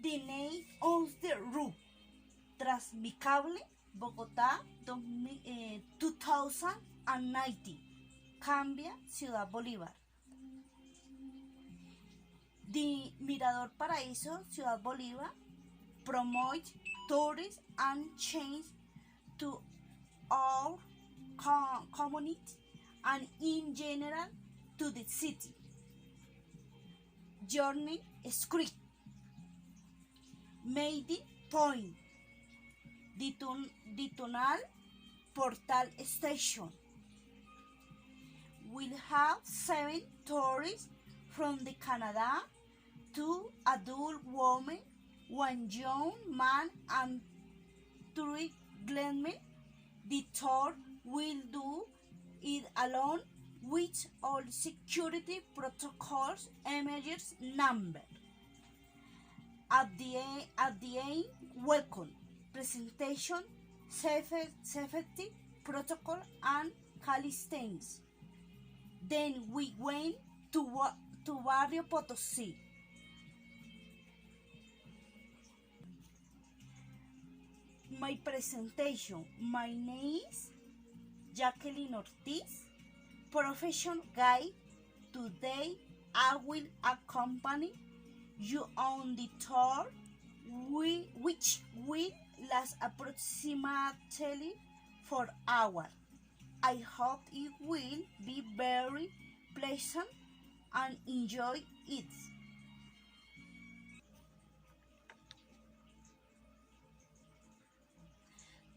The name of the route, Transmicable, Bogotá, 2019, Cambia, Ciudad Bolívar. The Mirador Paraíso, Ciudad Bolívar, promotes tourists and change to our community and in general to the city. Journey script. Maiden Point, the Tunnel Portal Station will have 7 tourists from the Canada, 2 adult women, 1 young man, and 3 gentlemen. The tour will do it alone with all security protocols, emergency number. At the end, welcome, presentation, safety protocol, and calisthenics. Then we went to Barrio Potosí. My presentation. My name is Jacqueline Ortiz, profession guide. Today I will accompany you on the tour, which will last approximately 4 hours. I hope it will be very pleasant and enjoy it.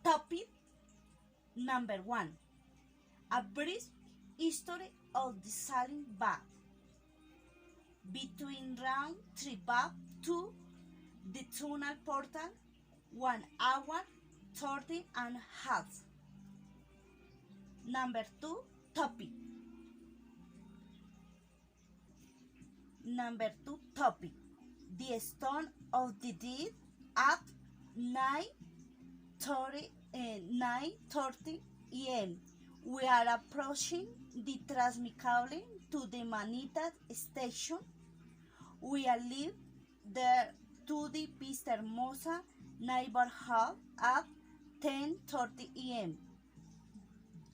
Topic number 1. A brief history of the sailing bag. Between round 3 back to the tunnel portal, 1 hour 30 and a half. Number 2 topic. Number 2 topic. The stone of the dead at 9:30 a.m. We are approaching the Transmicable to the Manitas station. We are leave there to the Vista Hermosa neighborhood at 10:30 a.m.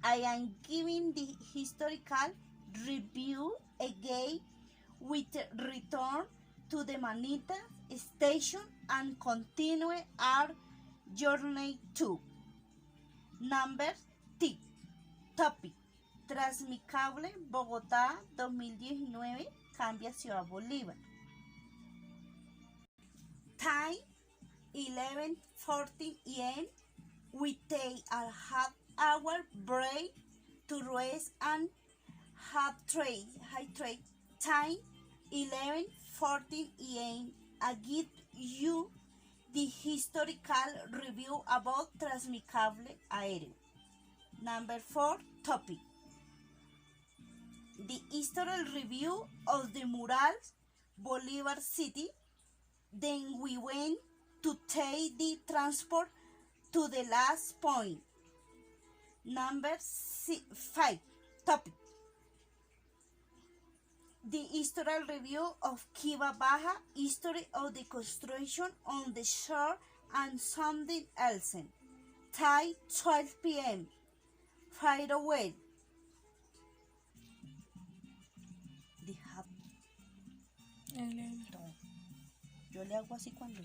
I am giving the historical review again with return to the Manitas station and continue our journey to. Number 3 topic. Transmicable Bogotá 2019 Cambia Ciudad Bolívar. Time 11:40 a.m. We take a half-hour break to rest and hydrate. Time 11:40 a.m. I give you the historical review about Transmicable Aéreo. Number 4 topic. The historical review of the murals, Bolivar City. Then we went to take the transport to the last point. Number 5 topic. The historical review of Kiva Baja, history of the construction on the shore and something else. Time 12 p.m. Farewell. Yo le hago así cuando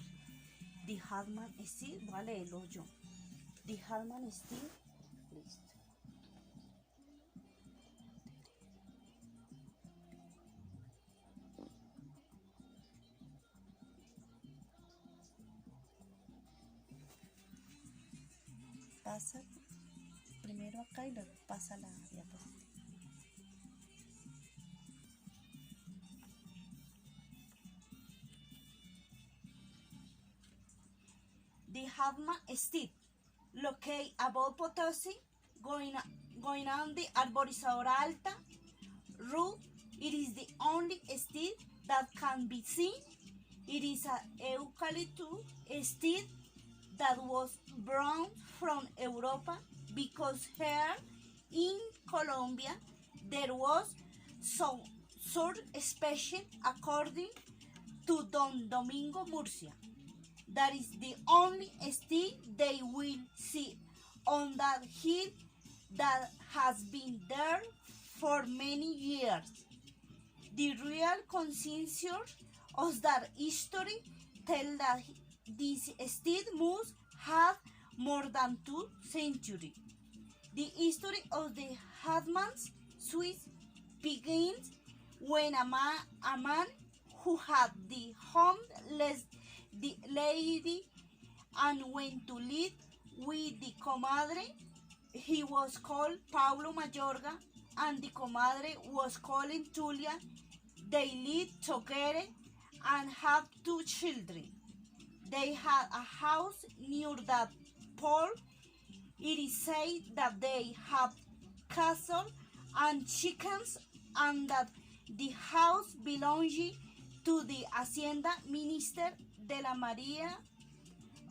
The Hartman Steel, voy a leerlo yo. The Hartman Steel, listo. Pasa primero acá y luego pasa la diapositiva. The Hartman Steel, located above Potosí, going on the Arborizadora Alta route. It is the only steel that can be seen. It is an eucalyptus steel that was brought from Europa because here in Colombia there was some sort special according to Don Domingo Murcia. That is the only still they will see on that hill that has been there for many years. The real conscience of that history tell that this still must have more than 2 centuries. The history of the Hatman's Swiss begins when a man who had the homeless the lady and went to live with the comadre. He was called Paulo Mayorga and the comadre was called Julia. They lived together and had 2 children. They had a house near that port. It is said that they had cattle and chickens and that the house belonged to the Hacienda Minister de la María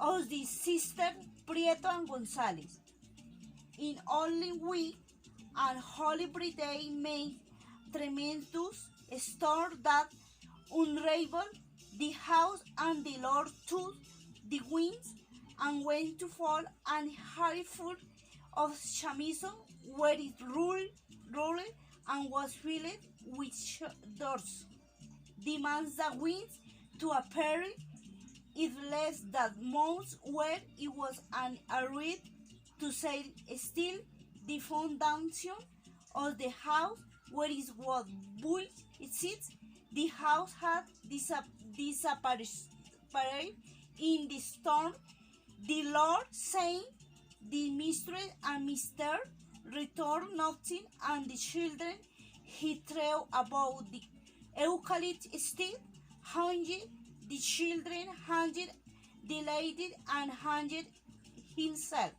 of the sister Prieto and González. In only week and Holy Day made tremendous storm that unraveled the house and the Lord took the winds and went to fall and harmful of Chamizo where it ruled and was filled with doors. Demands the winds to appear. It less that most where it was an array to say still the foundation of the house where it was built it sits. The house had disappeared in the storm. The Lord saying the mistress and Mr. returned nothing and the children he threw about the eucalypt still hanged the children hanged the lady and hanged himself.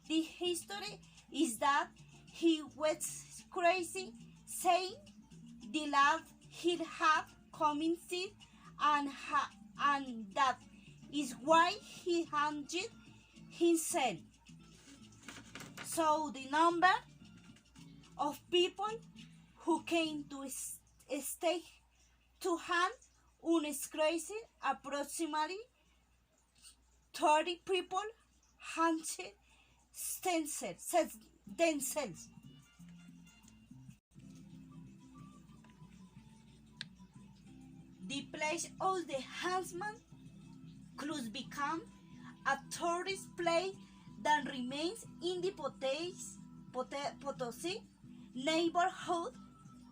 The history is that he was crazy, saying the lad he had committed and that is why he hanged himself. So the number of people who came to stake to hang on is crazy. Approximately 30 people hanged themselves. The place of the huntsman could become a tourist place that remains in the Potosi neighborhood.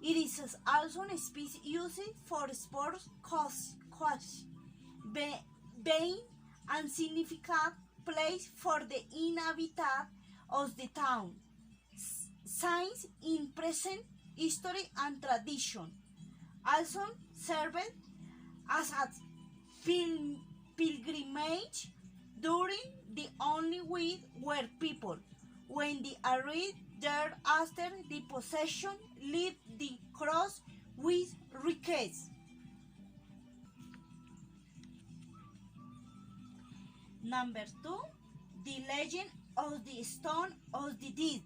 It is also a space used for sports course, being a significant place for the inhabitants of the town. Signs in present history and tradition also served as a pilgrimage during the only week where people, when they arrived there after the possession, leave the cross with riches. Number 2, the legend of the stone of the dead.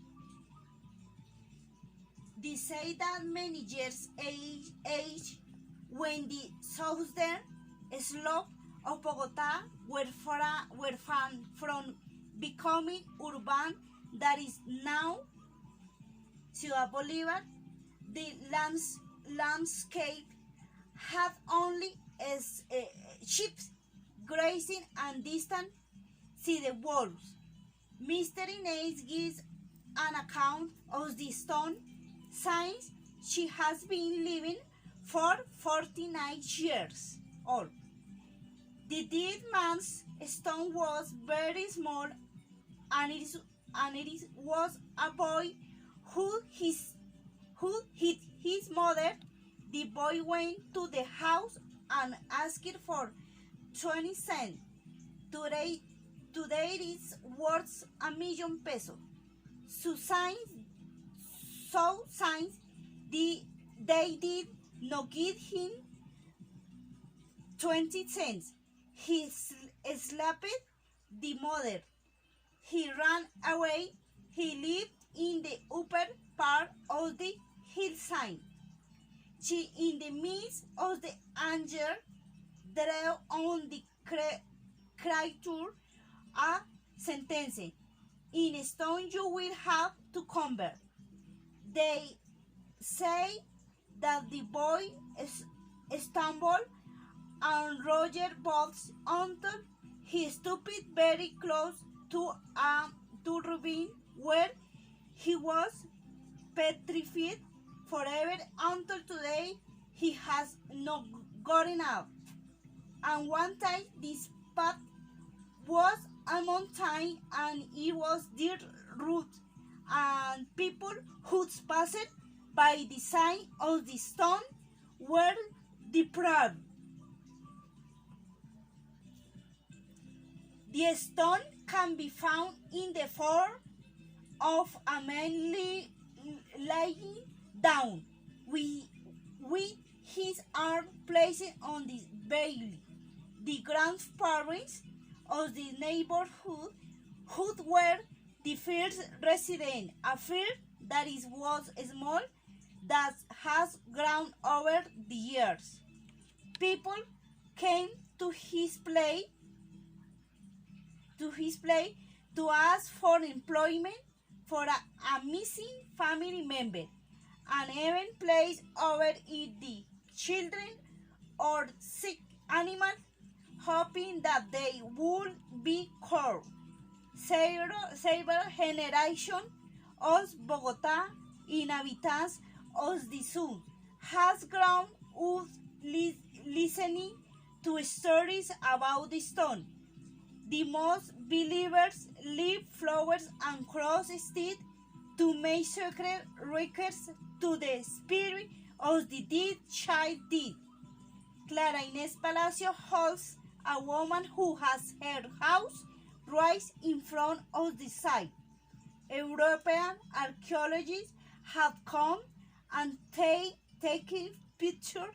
They say that many years age when the southern slope of Bogota were found from becoming urban that is now Ciudad Bolívar, the landscape had only sheep grazing and distant city walls. Mr. Inez gives an account of the stone since she has been living for 49 years old. The dead man's stone was very small and it was a boy who hit his mother. The boy went to the house and asked for 20 cents. Today it is worth $1,000,000. So since they did not give him 20 cents, he slapped the mother. He ran away. He lived in the upper part of the hillside. In the midst of the anger, drew on the creature a sentence. In stone you will have to convert. They say that the boy stumbled and Roger bolts until he stooped very close to ravine where he was petrified forever until today. He has not gotten out. And one time this path was a mountain and it was dirt road, and people who passed by the sign of the stone were deprived. The stone can be found in the form of a man lying down with his arm placed on the bailey. The grandparents of the neighborhood who were the first resident, a fear that is was small that has grown over the years. People came to his place to ask for employment for a missing family member, and even place over it the children or sick animals, hoping that they would be cured. Several generations of Bogotá inhabitants of the sun has grown up listening to stories about the stone. The most believers leave flowers and cross instead to make sacred records to the spirit of the dead child dead. Clara Inés Palacio holds a woman who has her house right in front of the site. European archaeologists have come and taken pictures,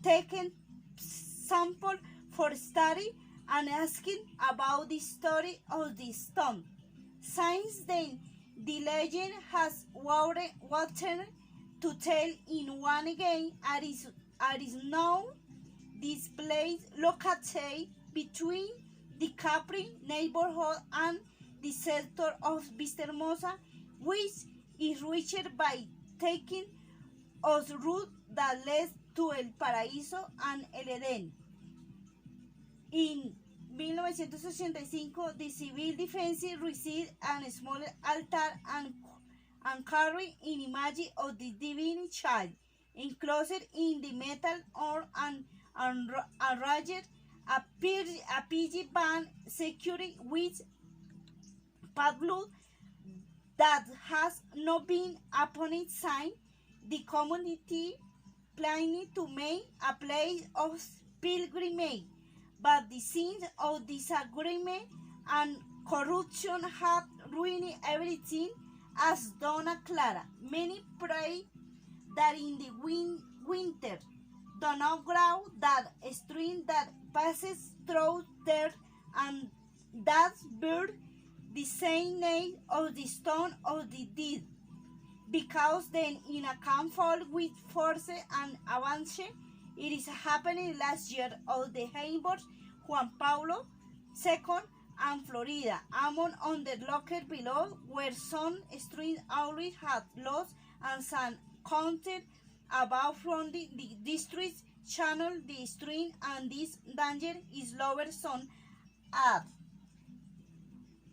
taken samples for study, and asking about the story of the stone. Since then, the legend has watered to tell in one again, and is now this place located between the Capri neighborhood and the sector of Vistahermosa, which is reached by taking a route that leads to El Paraíso and El Edén. In 1985, the Civil Defense received a small altar and carried an image of the Divine Child, enclosed in the metal or and raised a PG band secured with padlock that has not been upon its sign. The community planning to make a place of pilgrimage, but the sins of disagreement and corruption have ruined everything, as Donna Clara. Many pray that in the winter do not grow that stream that passes through there, and that bird the same name of the stone of the dead, because then in a campfall with force and avance. It is happening last year of the neighbors Juan Paulo II and Florida, among on the locker below, where some streams always had lost and some counted about from the district channel the stream, and this danger is lower some at.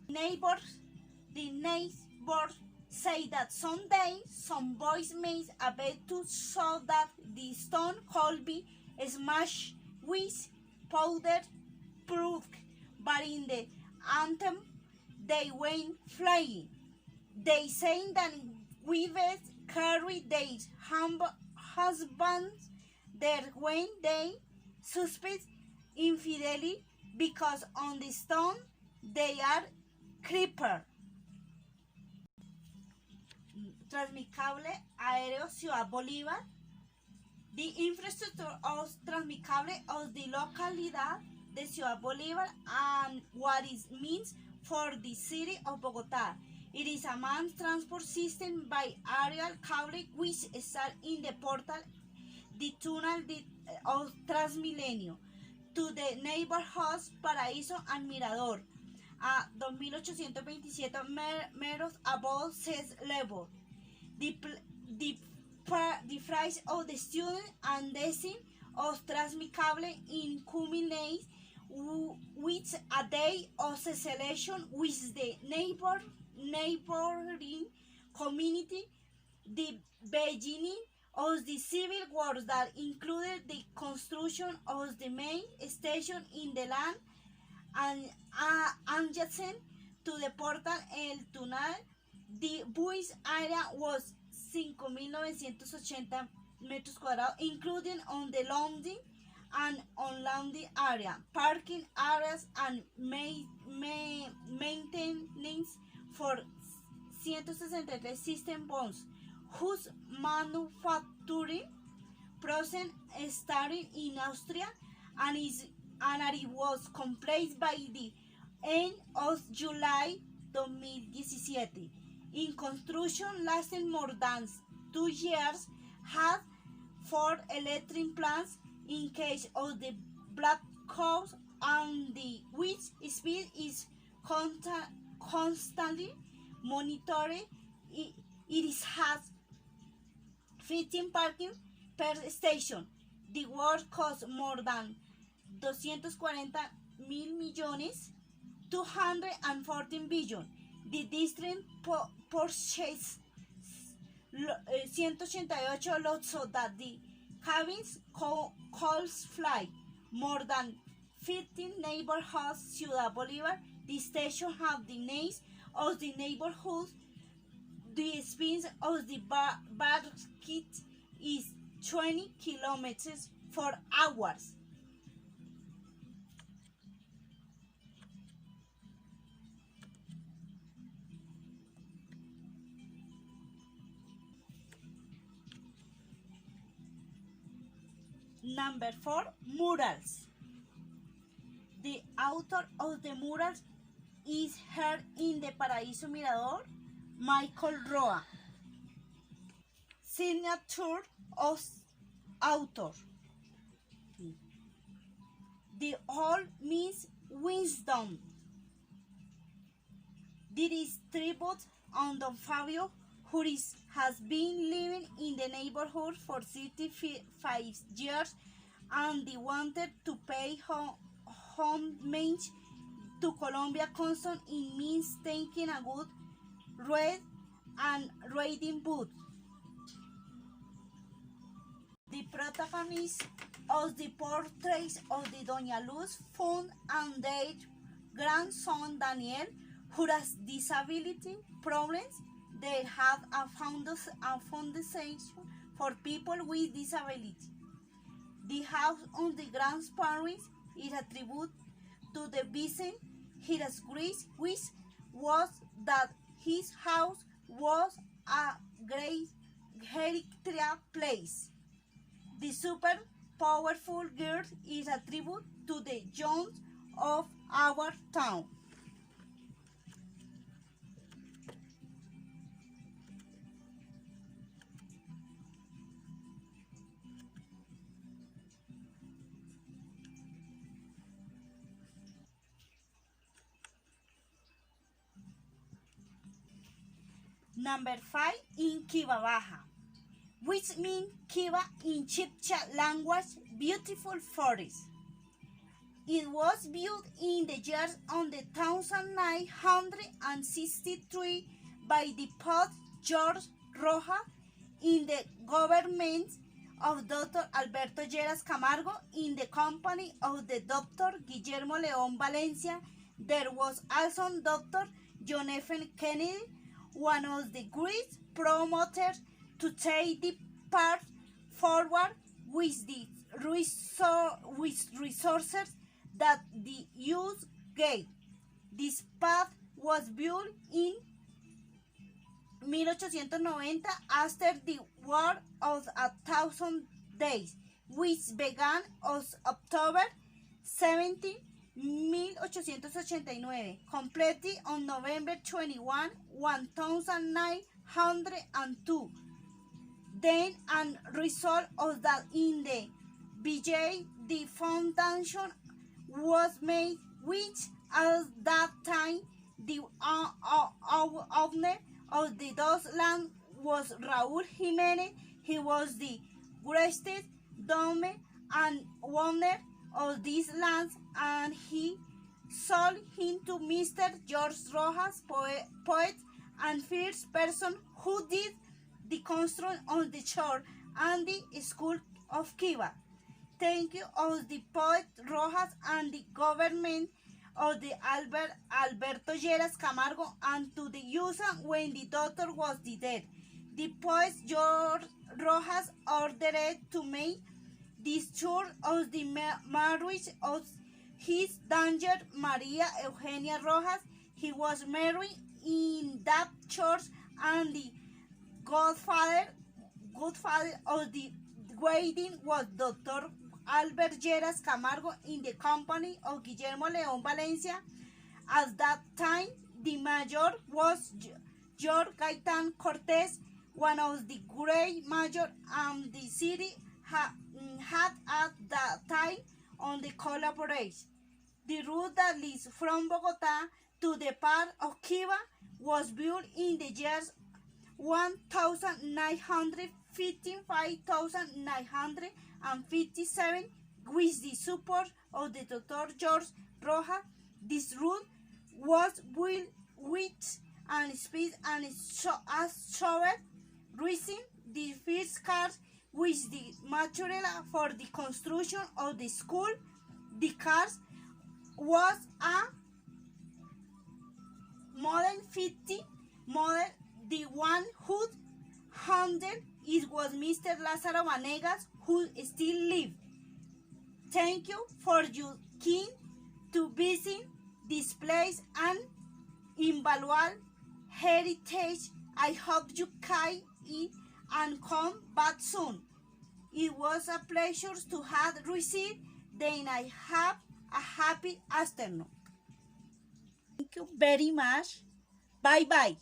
The neighbors say that someday some boys made a bet to show that the stone could be smashed with powder proof, but in the anthem they went flying. They say that wives carry their husbands there when they suspect infidelity, because on the stone they are creeper. Transmicable Aéreo Ciudad Bolívar. The infrastructure of Transmicable of the localidad de Ciudad Bolívar and what it means for the city of Bogotá. It is a mass transport system by aerial cable which starts in the portal, the tunnel of Transmilenio, to the neighborhoods Paraíso and Mirador, a 2.827 meters above sea level. The, the, the price of the student and descent of Transmicable in culminates with a day of celebration with the neighboring community, the beginning of the civil wars that included the construction of the main station in the land and adjacent to the portal El Tunal. The built area was 5.980 meters quadrados, including on the loading and unloading area, parking areas, and maintenance for 163 system bonds, whose manufacturing process started in Austria and it was completed by the end of July 2017. In construction lasting more than 2 years, had 4 electric plants in case of the blackouts, and the which speed is constantly monitored. It has 15 parking per station. The work costs more than 240 mil millones, 214 billion. The district purchased 188 lots so that the cabins calls fly. More than 15 neighborhoods, Ciudad Bolivar. The station have the names of the neighborhoods. The speed of the basket is 20 kilometers per hour. Number 4, murals. The author of the murals is here in the Paraíso Mirador, Michael Roa. Signature of author. The whole means wisdom. There is tribute on Don Fabio, who has been living in the neighborhood for 35 years and wanted to pay homage to Colombia custom. It means taking a good read and reading book. The protagonist of the portraits of the Doña Luz found and their grandson Daniel, who has disability problems. They have a foundation for people with disability. The house of the grandparents is a tribute to the Vincent Hiras Grace, which was that his house was a great heritage place. The super powerful girl is a tribute to the Jones of our town. Number 5, in Kiva Baja, which means Kiva in Chibcha language, beautiful forest. It was built in the years on the 1963 by the poet George Roja in the government of Dr. Alberto Lleras Camargo in the company of the Dr. Guillermo León Valencia. There was also Dr. John F. Kennedy, one of the great promoters to take the path forward with the resources that the youth gave. This path was built in 1890 after the War of 1,000 Days, which began on October 17, 1889, completed on November 21, 1902. Then, a result of that in the BJ, the foundation was made, which at that time the owner of those lands was Raúl Jiménez. He was the greatest donor and owner of these lands, and he sold him to Mr. George Rojas, poet and first person who did the construction of the church and the school of Cuba. Thank you of the poet Rojas and the government of the Alberto Lleras Camargo, and to the user when the daughter was dead. The poet George Rojas ordered to make this church of the marriage of his daughter Maria Eugenia Rojas. He was married in that church, and the godfather of the wedding was Dr. Albert Lleras Camargo in the company of Guillermo León Valencia. At that time, the mayor was George Gaitan Cortez, one of the great mayors the city had at that time on the collaboration. The route that leads from Bogota to the part of Cuba was built in the years 1915, 5957, with the support of the Dr. George Rojas. This route was built with and speed and shovel, raising the first cars with the material for the construction of the school. The cars was a model 50 model. The one who handled it was Mr. Lázaro Vanegas, who still lives. Thank you for your keen to visit this place and invaluable heritage. I hope you can eat and come back soon. It was a pleasure to have received. Then I have a happy afternoon. Thank you very much. Bye bye.